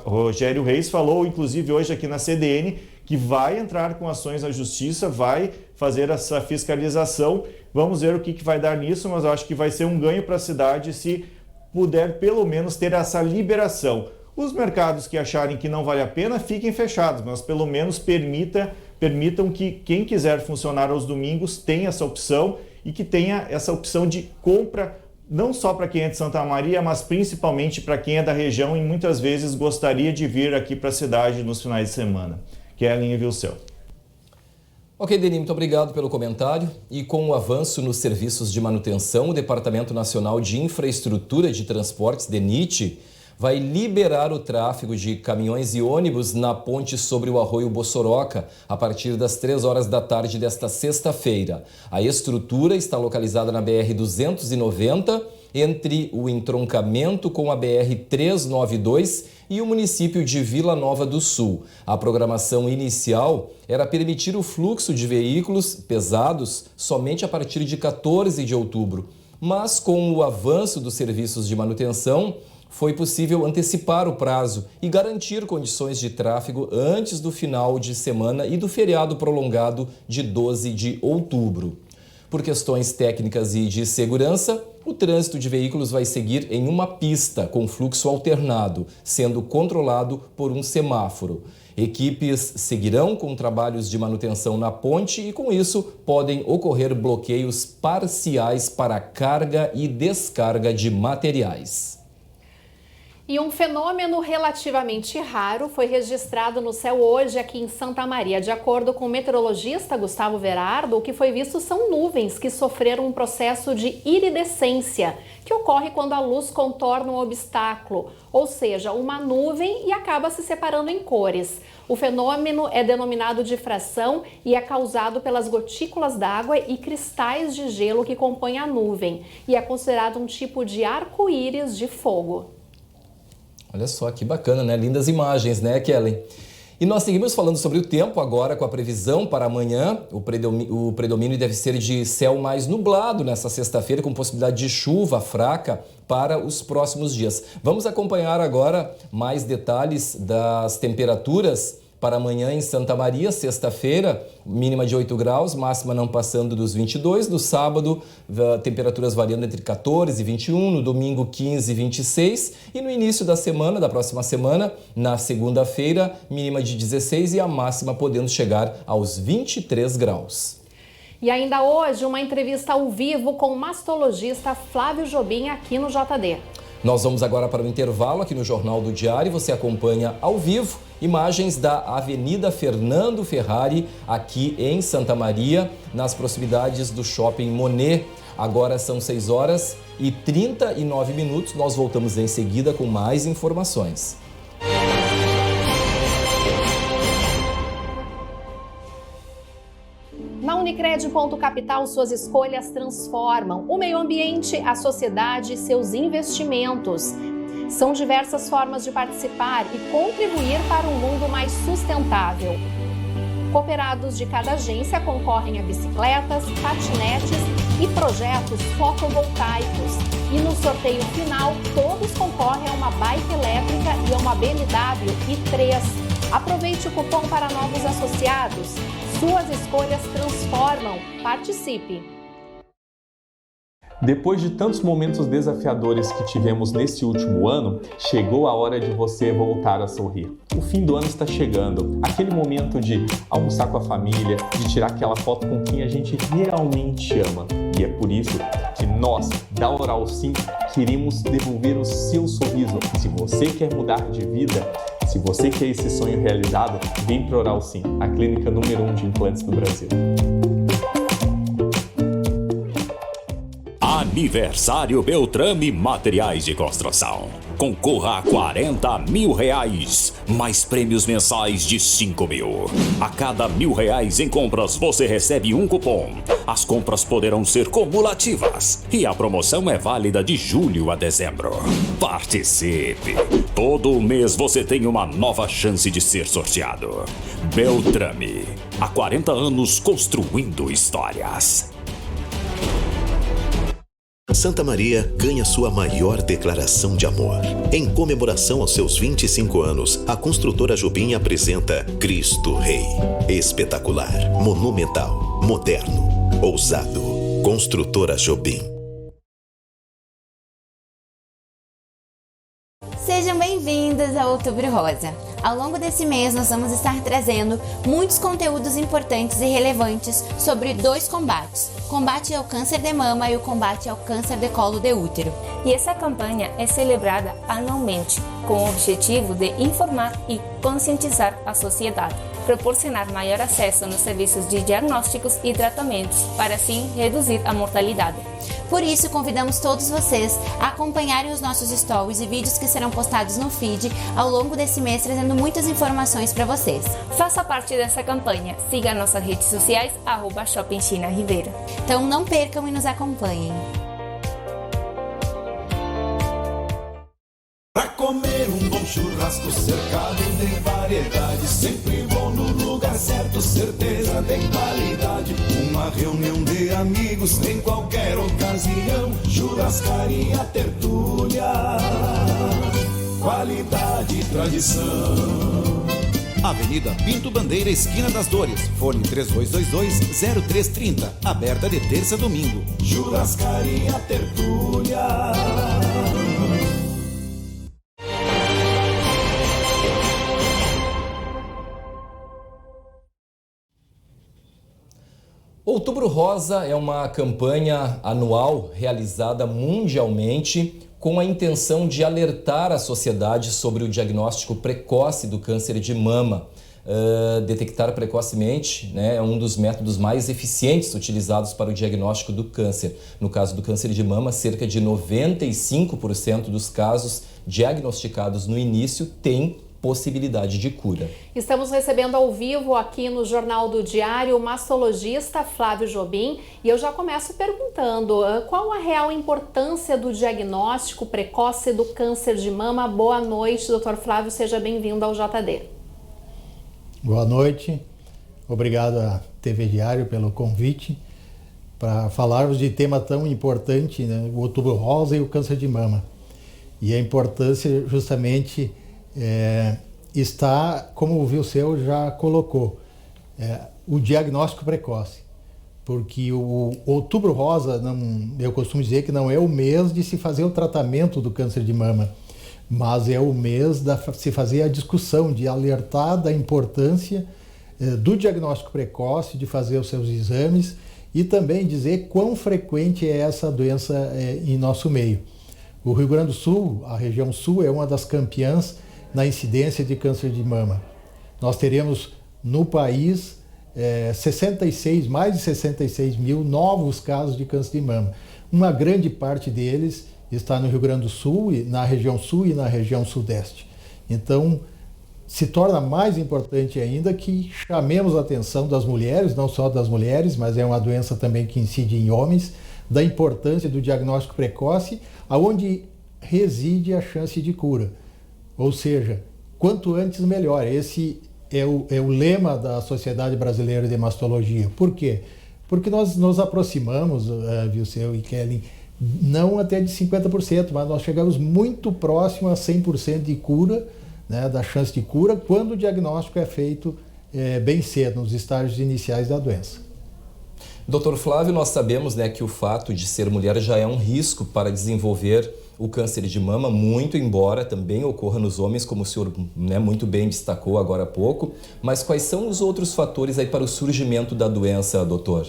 Rogério Reis, falou, inclusive hoje aqui na CDN, que vai entrar com ações na justiça, vai fazer essa fiscalização. Vamos ver o que vai dar nisso, mas eu acho que vai ser um ganho para a cidade se puder pelo menos ter essa liberação. Os mercados que acharem que não vale a pena, fiquem fechados, mas pelo menos permitam que quem quiser funcionar aos domingos tenha essa opção e que tenha essa opção de compra, não só para quem é de Santa Maria, mas principalmente para quem é da região e muitas vezes gostaria de vir aqui para a cidade nos finais de semana. Kellen e Vilcel. Ok, Denis, muito obrigado pelo comentário. E com o avanço nos serviços de manutenção, o Departamento Nacional de Infraestrutura de Transportes, DENIT, vai liberar o tráfego de caminhões e ônibus na ponte sobre o Arroio Bossoroca a partir das 3 horas da tarde desta sexta-feira. A estrutura está localizada na BR-290, entre o entroncamento com a BR-392 e o município de Vila Nova do Sul. A programação inicial era permitir o fluxo de veículos pesados somente a partir de 14 de outubro. Mas com o avanço dos serviços de manutenção, foi possível antecipar o prazo e garantir condições de tráfego antes do final de semana e do feriado prolongado de 12 de outubro. Por questões técnicas e de segurança, o trânsito de veículos vai seguir em uma pista com fluxo alternado, sendo controlado por um semáforo. Equipes seguirão com trabalhos de manutenção na ponte e, com isso, podem ocorrer bloqueios parciais para carga e descarga de materiais. E um fenômeno relativamente raro foi registrado no céu hoje aqui em Santa Maria. De acordo com o meteorologista Gustavo Verardo, o que foi visto são nuvens que sofreram um processo de iridescência, que ocorre quando a luz contorna um obstáculo, ou seja, uma nuvem e acaba se separando em cores. O fenômeno é denominado difração e é causado pelas gotículas d'água e cristais de gelo que compõem a nuvem, e é considerado um tipo de arco-íris de fogo. Olha só, que bacana, né? Lindas imagens, né, Kellen? E nós seguimos falando sobre o tempo agora com a previsão para amanhã. O predomínio deve ser de céu mais nublado nessa sexta-feira, com possibilidade de chuva fraca para os próximos dias. Vamos acompanhar agora mais detalhes das temperaturas para amanhã em Santa Maria, sexta-feira, mínima de 8 graus, máxima não passando dos 22. No sábado, temperaturas variando entre 14 e 21, no domingo 15 e 26. E no início da semana, da próxima semana, na segunda-feira, mínima de 16 e a máxima podendo chegar aos 23 graus. E ainda hoje, uma entrevista ao vivo com o mastologista Flávio Jobim aqui no JD. Nós vamos agora para o intervalo aqui no Jornal do Diário. Você acompanha ao vivo imagens da Avenida Fernando Ferrari, aqui em Santa Maria, nas proximidades do Shopping Monet. Agora são 6 horas e 39 minutos. Nós voltamos em seguida com mais informações. Na Unicred Ponto Capital, suas escolhas transformam o meio ambiente, a sociedade e seus investimentos. São diversas formas de participar e contribuir para um mundo mais sustentável. Cooperados de cada agência concorrem a bicicletas, patinetes e projetos fotovoltaicos. E no sorteio final, todos concorrem a uma bike elétrica e a uma BMW i3. Aproveite o cupom para novos associados. Suas escolhas transformam. Participe! Depois de tantos momentos desafiadores que tivemos neste último ano, chegou a hora de você voltar a sorrir. O fim do ano está chegando, aquele momento de almoçar com a família, de tirar aquela foto com quem a gente realmente ama. E é por isso que nós, da Oral Sim, queremos devolver o seu sorriso. Se você quer mudar de vida, se você quer esse sonho realizado, vem para Oral Sim, a clínica número 1 de implantes do Brasil. Aniversário Beltrame Materiais de Construção. Concorra a R$40 mil, mais prêmios mensais de R$5 mil. A cada R$1.000 em compras você recebe um cupom. As compras poderão ser cumulativas e a promoção é válida de julho a dezembro. Participe! Todo mês você tem uma nova chance de ser sorteado. Beltrame, há 40 anos construindo histórias. Santa Maria ganha sua maior declaração de amor. Em comemoração aos seus 25 anos, a construtora Jobim apresenta Cristo Rei. Espetacular, monumental, moderno, ousado. Construtora Jobim. Sejam bem-vindos ao Outubro Rosa. Ao longo desse mês, nós vamos estar trazendo muitos conteúdos importantes e relevantes sobre 2 combates: o combate ao câncer de mama e o combate ao câncer de colo de útero. E essa campanha é celebrada anualmente, com o objetivo de informar e conscientizar a sociedade, proporcionar maior acesso nos serviços de diagnósticos e tratamentos, para assim reduzir a mortalidade. Por isso, convidamos todos vocês a acompanharem os nossos stories e vídeos que serão postados no feed ao longo desse mês, trazendo muitas informações para vocês. Faça parte dessa campanha. Siga nossas redes sociais, @Shopping China Ribeira. Então não percam e nos acompanhem. Pra comer um bom churrasco cercado de variedade, sempre bom no lugar certo, certeza tem qualidade. Uma reunião de amigos em qualquer ocasião, churrascaria Tertúlia, qualidade e tradição. Avenida Pinto Bandeira, esquina das Dores. Fone 3222-0330. Aberta de terça a domingo. Churrascaria Tertúlia. Outubro Rosa é uma campanha anual realizada mundialmente com a intenção de alertar a sociedade sobre o diagnóstico precoce do câncer de mama. Detectar precocemente, né, é um dos métodos mais eficientes utilizados para o diagnóstico do câncer. No caso do câncer de mama, cerca de 95% dos casos diagnosticados no início têm possibilidade de cura. Estamos recebendo ao vivo aqui no Jornal do Diário o mastologista Flávio Jobim e eu já começo perguntando qual a real importância do diagnóstico precoce do câncer de mama. Boa noite, Dr. Flávio, seja bem-vindo ao JD. Boa noite, obrigado à TV Diário pelo convite para falarmos de tema tão importante, né, o Outubro Rosa e o câncer de mama. E a importância justamente está, como o Vilceu já colocou, o diagnóstico precoce, porque o Outubro Rosa, eu costumo dizer que não é o mês de se fazer o tratamento do câncer de mama, mas é o mês de se fazer a discussão, de alertar da importância do diagnóstico precoce, de fazer os seus exames e também dizer quão frequente é essa doença em nosso meio. O Rio Grande do Sul, a região sul, é uma das campeãs na incidência de câncer de mama. Nós teremos no país mais de 66 mil novos casos de câncer de mama. Uma grande parte deles está no Rio Grande do Sul, na região sul e na região sudeste. Então, se torna mais importante ainda que chamemos a atenção das mulheres, não só das mulheres, mas é uma doença também que incide em homens, da importância do diagnóstico precoce, aonde reside a chance de cura. Ou seja, quanto antes melhor. Esse é o lema da Sociedade Brasileira de Mastologia. Por quê? Porque nós nos aproximamos, Vilceu e Kelly, não até de 50%, mas nós chegamos muito próximo a 100% de cura, né, da chance de cura, quando o diagnóstico é feito bem cedo, nos estágios iniciais da doença. Doutor Flávio, nós sabemos, né, que o fato de ser mulher já é um risco para desenvolver o câncer de mama, muito embora também ocorra nos homens, como o senhor, né, muito bem destacou agora há pouco. Mas quais são os outros fatores aí para o surgimento da doença, doutor?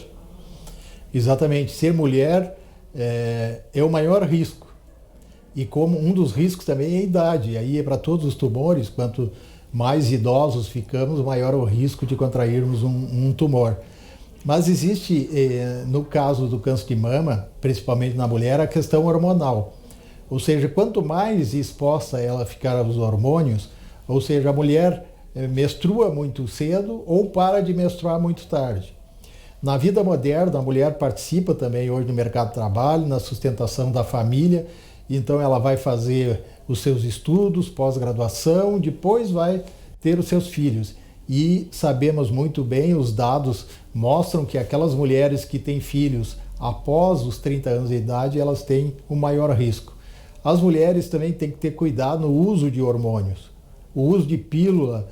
Exatamente, ser mulher é o maior risco. E como um dos riscos também é a idade. E aí é para todos os tumores, quanto mais idosos ficamos, maior o risco de contrairmos um tumor. Mas existe, no caso do câncer de mama, principalmente na mulher, a questão hormonal. Ou seja, quanto mais exposta ela ficar aos hormônios, ou seja, a mulher menstrua muito cedo ou para de menstruar muito tarde. Na vida moderna, a mulher participa também hoje no mercado de trabalho, na sustentação da família, então ela vai fazer os seus estudos, pós-graduação, depois vai ter os seus filhos. E sabemos muito bem, os dados mostram que aquelas mulheres que têm filhos após os 30 anos de idade, elas têm um maior risco. As mulheres também têm que ter cuidado no uso de hormônios. O uso de pílula,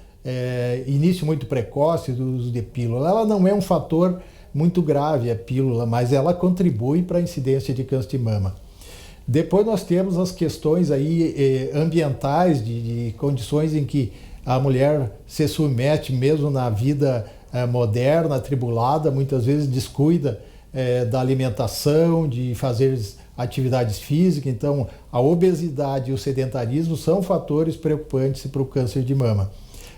início muito precoce do uso de pílula, ela não é um fator muito grave, a pílula, mas ela contribui para a incidência de câncer de mama. Depois nós temos as questões aí ambientais, de condições em que a mulher se submete mesmo na vida moderna, atribulada, muitas vezes descuida da alimentação, de fazer atividades físicas. Então a obesidade e o sedentarismo são fatores preocupantes para o câncer de mama.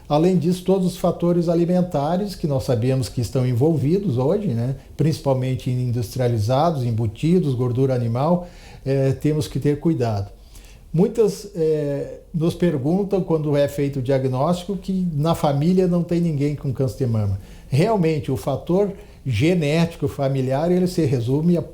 Além disso, todos os fatores alimentares que nós sabemos que estão envolvidos hoje, né? Principalmente em industrializados, embutidos, gordura animal, temos que ter cuidado. Muitas nos perguntam, quando é feito o diagnóstico, que na família não tem ninguém com câncer de mama. Realmente, o fator genético familiar, ele se resume a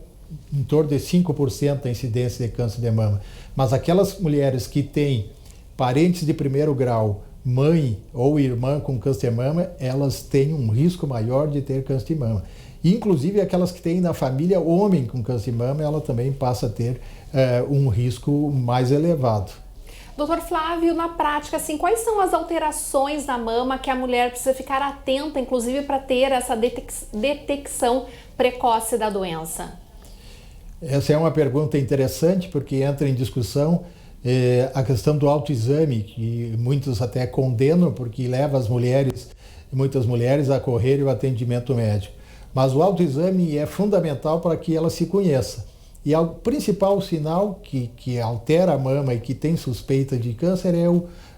em torno de 5% da incidência de câncer de mama. Mas aquelas mulheres que têm parentes de primeiro grau, mãe ou irmã com câncer de mama, elas têm um risco maior de ter câncer de mama. Inclusive aquelas que têm na família homem com câncer de mama, ela também passa a ter um risco mais elevado. Doutor Flávio, na prática, assim, quais são as alterações na mama que a mulher precisa ficar atenta, inclusive para ter essa detecção precoce da doença? Essa é uma pergunta interessante, porque entra em discussão a questão do autoexame, que muitos até condenam, porque leva muitas mulheres a correrem o atendimento médico. Mas o autoexame é fundamental para que ela se conheça. E o principal sinal que altera a mama e que tem suspeita de câncer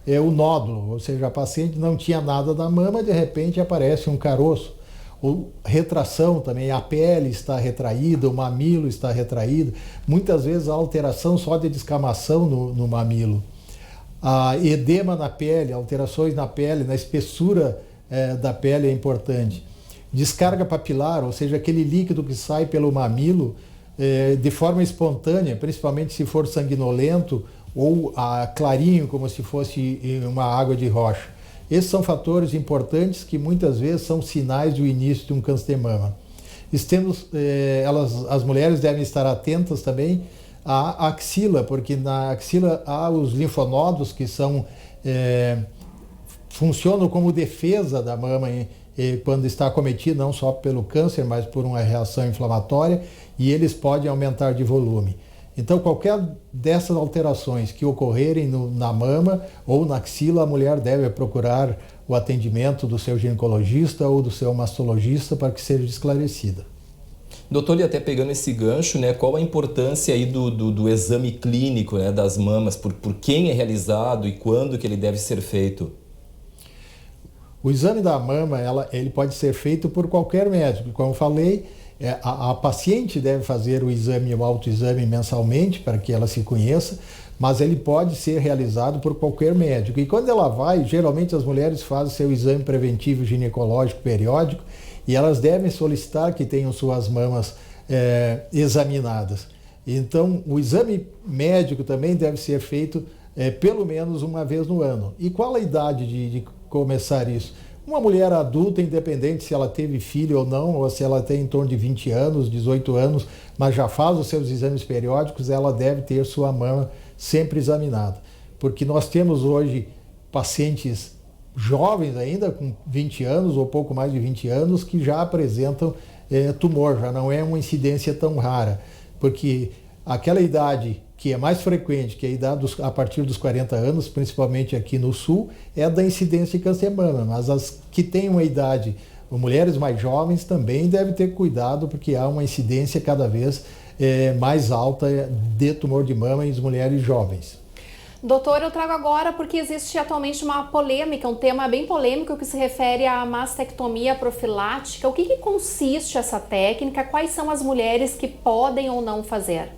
é o nódulo, ou seja, a paciente não tinha nada da mama, de repente aparece um caroço. Ou retração também, a pele está retraída, o mamilo está retraído. Muitas vezes a alteração só de descamação no mamilo. A edema na pele, alterações na pele, na espessura da pele é importante. Descarga papilar, ou seja, aquele líquido que sai pelo mamilo de forma espontânea, principalmente se for sanguinolento ou clarinho, como se fosse uma água de rocha. Esses são fatores importantes que muitas vezes são sinais do início de um câncer de mama. As mulheres devem estar atentas também à axila, porque na axila há os linfonodos que funcionam como defesa da mama quando está acometida não só pelo câncer, mas por uma reação inflamatória, e eles podem aumentar de volume. Então, qualquer dessas alterações que ocorrerem na mama ou na axila, a mulher deve procurar o atendimento do seu ginecologista ou do seu mastologista para que seja esclarecida. Doutor, e até pegando esse gancho, né, qual a importância aí do exame clínico, né, das mamas, por quem é realizado e quando que ele deve ser feito? O exame da mama, ele pode ser feito por qualquer médico, como eu falei. A paciente deve fazer o autoexame mensalmente para que ela se conheça, mas ele pode ser realizado por qualquer médico. E quando ela vai, geralmente as mulheres fazem seu exame preventivo ginecológico periódico e elas devem solicitar que tenham suas mamas examinadas. Então, o exame médico também deve ser feito pelo menos uma vez no ano. E qual a idade de começar isso? Uma mulher adulta, independente se ela teve filho ou não, ou se ela tem em torno de 20 anos, 18 anos, mas já faz os seus exames periódicos, ela deve ter sua mama sempre examinada. Porque nós temos hoje pacientes jovens ainda, com 20 anos ou pouco mais de 20 anos, que já apresentam tumor, já não é uma incidência tão rara, porque aquela idade que é mais frequente, que é a idade a partir dos 40 anos, principalmente aqui no sul, é a da incidência de câncer de mama, mas as que têm uma idade, mulheres mais jovens também devem ter cuidado, porque há uma incidência cada vez mais alta de tumor de mama em mulheres jovens. Doutor, eu trago agora porque existe atualmente uma polêmica, um tema bem polêmico que se refere à mastectomia profilática. O que consiste essa técnica? Quais são as mulheres que podem ou não fazer?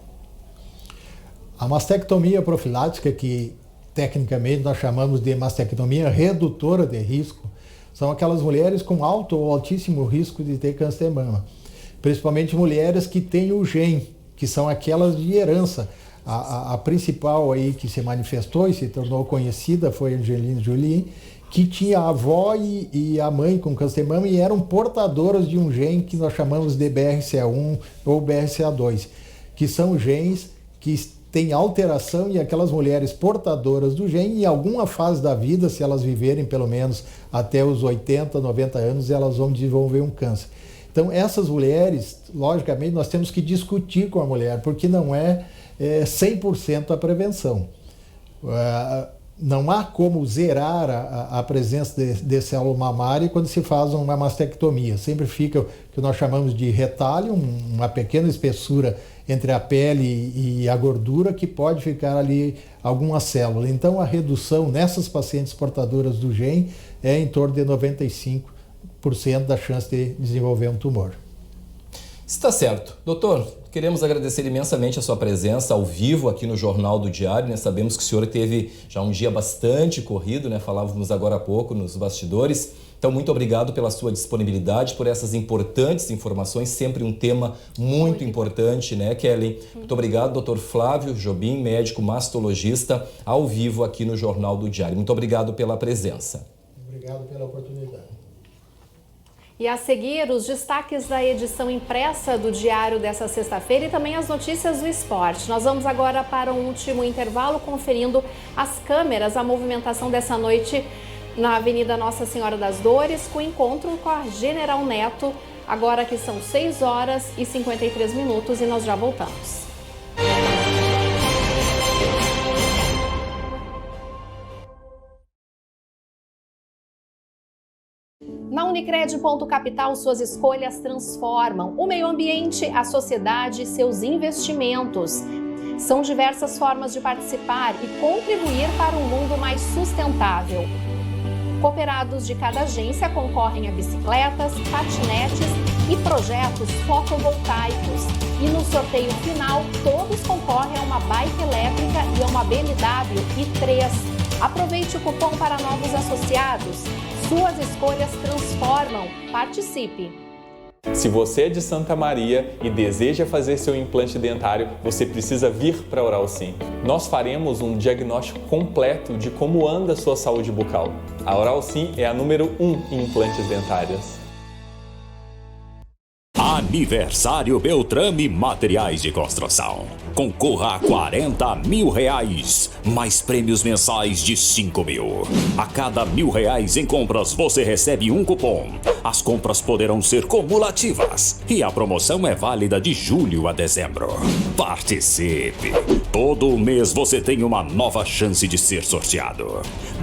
A mastectomia profilática, que tecnicamente nós chamamos de mastectomia redutora de risco, são aquelas mulheres com alto ou altíssimo risco de ter câncer de mama. Principalmente mulheres que têm o gene, que são aquelas de herança. A principal aí que se manifestou e se tornou conhecida foi a Angelina Jolie, que tinha a avó e a mãe com câncer de mama e eram portadoras de um gene que nós chamamos de BRCA1 ou BRCA2, que são genes que têm alteração e aquelas mulheres portadoras do gene, em alguma fase da vida, se elas viverem pelo menos até os 80, 90 anos, elas vão desenvolver um câncer. Então essas mulheres, logicamente, nós temos que discutir com a mulher, porque não é 100% a prevenção. Não há como zerar a presença de célula mamária quando se faz uma mastectomia. Sempre fica o que nós chamamos de retalho, uma pequena espessura entre a pele e a gordura que pode ficar ali alguma célula. Então a redução nessas pacientes portadoras do gene é em torno de 95% da chance de desenvolver um tumor. Está certo. Doutor, queremos agradecer imensamente a sua presença ao vivo aqui no Jornal do Diário, né? Sabemos que o senhor teve já um dia bastante corrido, né? Falávamos agora há pouco nos bastidores. Então, muito obrigado pela sua disponibilidade, por essas importantes informações, sempre um tema muito importante, né, Kelly? Muito obrigado, doutor Flávio Jobim, médico mastologista, ao vivo aqui no Jornal do Diário. Muito obrigado pela presença. Obrigado pela oportunidade. E a seguir, os destaques da edição impressa do Diário dessa sexta-feira e também as notícias do esporte. Nós vamos agora para um último intervalo, conferindo as câmeras, a movimentação dessa noite na Avenida Nossa Senhora das Dores, com encontro com a General Neto, agora que são 6 horas e 53 minutos e nós já voltamos. Na Unicred Ponto Capital, suas escolhas transformam o meio ambiente, a sociedade e seus investimentos. São diversas formas de participar e contribuir para um mundo mais sustentável. Cooperados de cada agência concorrem a bicicletas, patinetes e projetos fotovoltaicos. E no sorteio final, todos concorrem a uma bike elétrica e a uma BMW i3. Aproveite o cupom para novos associados. Suas escolhas transformam. Participe! Se você é de Santa Maria e deseja fazer seu implante dentário, você precisa vir para a Oral Sim. Nós faremos um diagnóstico completo de como anda a sua saúde bucal. A Oral Sim é a número 1 em implantes dentários. Aniversário Beltrame Materiais de Construção. Concorra a R$40 mil, mais prêmios mensais de 5 mil. A cada R$1.000 em compras você recebe um cupom. As compras poderão ser cumulativas e a promoção é válida de julho a dezembro. Participe! Todo mês você tem uma nova chance de ser sorteado.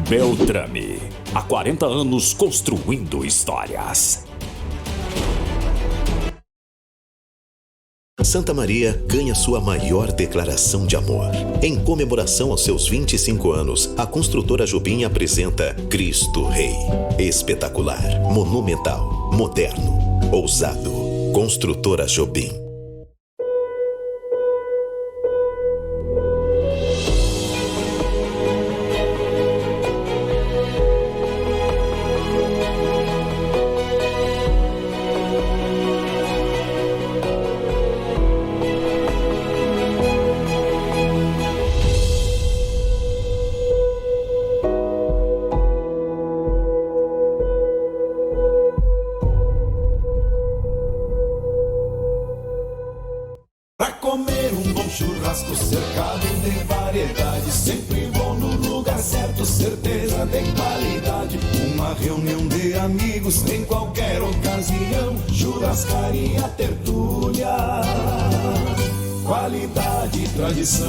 Beltrame, há 40 anos construindo histórias. Santa Maria ganha sua maior declaração de amor. Em comemoração aos seus 25 anos, a construtora Jobim apresenta Cristo Rei. Espetacular, monumental, moderno, ousado. Construtora Jobim. Churrasco cercado de variedade, sempre bom no lugar certo, certeza de qualidade. Uma Uma reunião de amigos em qualquer ocasião. Churrascaria Tertúlia, qualidade e tradição.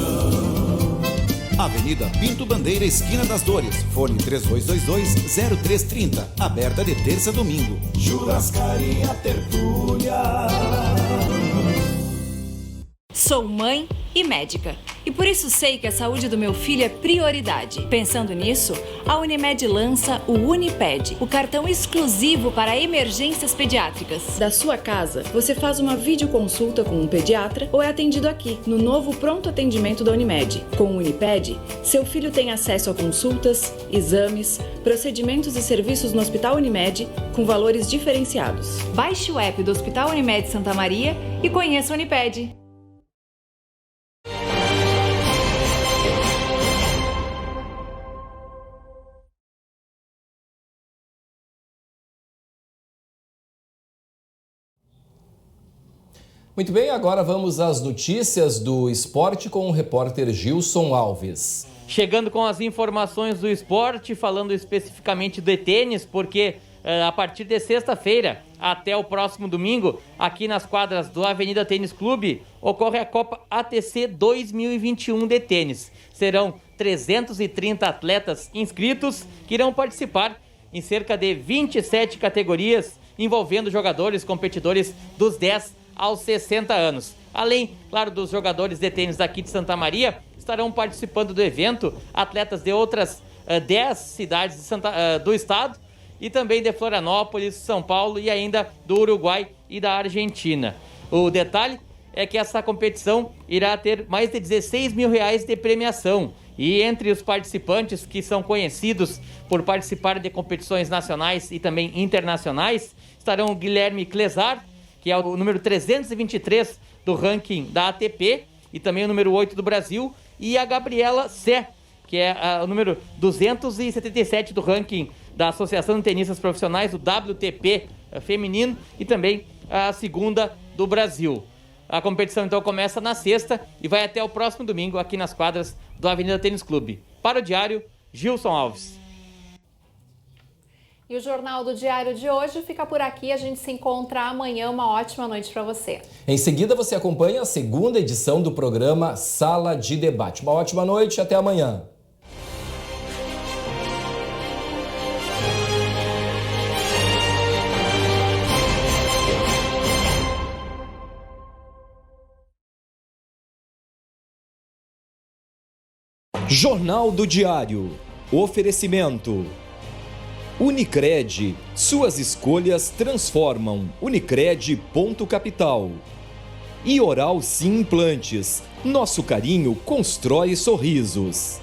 Avenida Pinto Bandeira, esquina das Dores. Fone 3222-0330. Aberta de terça a domingo. Churrascaria Tertúlia. Sou mãe e médica, e por isso sei que a saúde do meu filho é prioridade. Pensando nisso, a Unimed lança o Uniped, o cartão exclusivo para emergências pediátricas. Da sua casa, você faz uma videoconsulta com um pediatra ou é atendido aqui, no novo pronto atendimento da Unimed. Com o Uniped, seu filho tem acesso a consultas, exames, procedimentos e serviços no Hospital Unimed com valores diferenciados. Baixe o app do Hospital Unimed Santa Maria e conheça o Uniped. Muito bem, agora vamos às notícias do esporte com o repórter Gilson Alves. Chegando com as informações do esporte, falando especificamente do tênis, porque a partir de sexta-feira até o próximo domingo, aqui nas quadras do Avenida Tênis Clube, ocorre a Copa ATC 2021 de tênis. Serão 330 atletas inscritos que irão participar em cerca de 27 categorias, envolvendo jogadores competidores dos 10 aos 60 anos. Além, claro, dos jogadores de tênis daqui de Santa Maria, estarão participando do evento atletas de outras 10 cidades do estado e também de Florianópolis, São Paulo e ainda do Uruguai e da Argentina. O detalhe é que essa competição irá ter mais de 16 mil reais de premiação. E entre os participantes que são conhecidos por participar de competições nacionais e também internacionais, estarão o Guilherme Clesar, que é o número 323 do ranking da ATP e também o número 8 do Brasil, e a Gabriela Sé, que é o número 277 do ranking da Associação de Tenistas Profissionais, o WTP feminino, e também a segunda do Brasil. A competição então começa na sexta e vai até o próximo domingo aqui nas quadras do Avenida Tênis Clube. Para o Diário, Gilson Alves. E o Jornal do Diário de hoje fica por aqui. A gente se encontra amanhã. Uma ótima noite para você. Em seguida, você acompanha a segunda edição do programa Sala de Debate. Uma ótima noite e até amanhã. Jornal do Diário. Oferecimento. Unicred. Suas escolhas transformam. Unicred.capital. E Oral Sim Implantes. Nosso carinho constrói sorrisos.